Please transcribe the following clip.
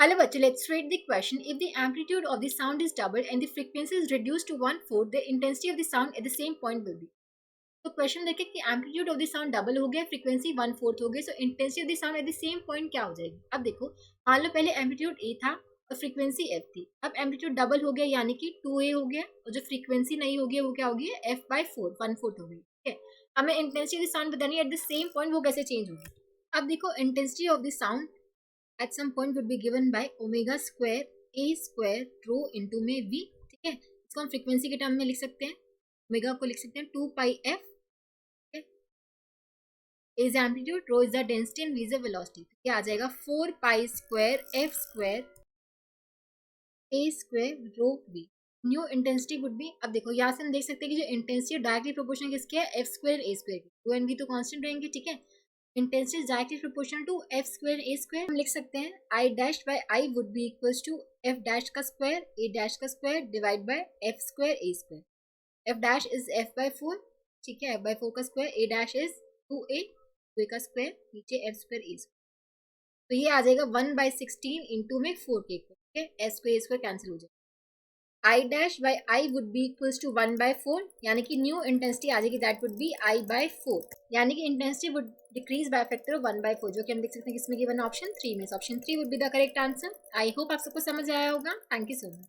Hello, bachcho, let's read the question. If the amplitude of the sound is doubled and the frequency is reduced to 1/4, the intensity of the sound at the same point will be. तो question देखें कि amplitude of the sound double हो गया, frequency 1/4 हो गई, सो intensity of the sound at the same point क्या हो जाएगी। अब देखो, मान लो पहले एम्पलीट्यूड ए था और फ्रीक्वेंसी एफ थी, अब एम्पलीट्यूड डबल हो गया यानी कि 2a हो गया, और जो फ्रीक्वेंसी नहीं हो गया वो क्या हो गई, f/4 1/4 हो गई। ठीक है, हमें इंटेंसिटी ऑफ द साउंड बतानी है एट द सेम पॉइंट, वो कैसे चेंज होगी। अब देखो, intensity of the sound at some point would be given by omega square a square rho into में v। ठीक है, इसको हम फ्रीक्वेंसी के टर्म में लिख सकते हैं, ओमेगा को लिख सकते हैं 2πf is amplitude, rho is the density and v is the velocity। तो क्या आ जाएगा 4 square f square a square rho v। New intensity would be, अब देखो यहाँ से हम देख सकते हैं कि जो इंटेंसिटी डायरेक्टली प्रोपोर्शनल किसके है, f स्क्वायर a स्क्वायर की, टू एंड v तो कांस्टेंट रहेंगे। ठीक है, intensity is directly proportional to f square a square. हम लिख सकते हैं i dash by i would be equals to f dash का स्क्वायर a डैश का square divide by f square a square. f dash is f/4, ठीक है, f/4 का square, a dash is 2a, 2a का square, नीचे f square a square. तो ये आ जाएगा 1/16 इंटू में 4 के इक्वल। ठीक है, s square a square cancel हो जाएगा। i dash by i would be equals to 1/4, यानी कि न्यू इंटेंसिटी आ जाएगी, दैट वुड बी i/4, यानी कि intensity would decrease by factor of 1/4, जो कि हम देख सकते हैं किसमें गिवन ऑप्शन 3 में। Option 3 would be the correct answer. I hope आप सबको समझ आया होगा। Thank you so much.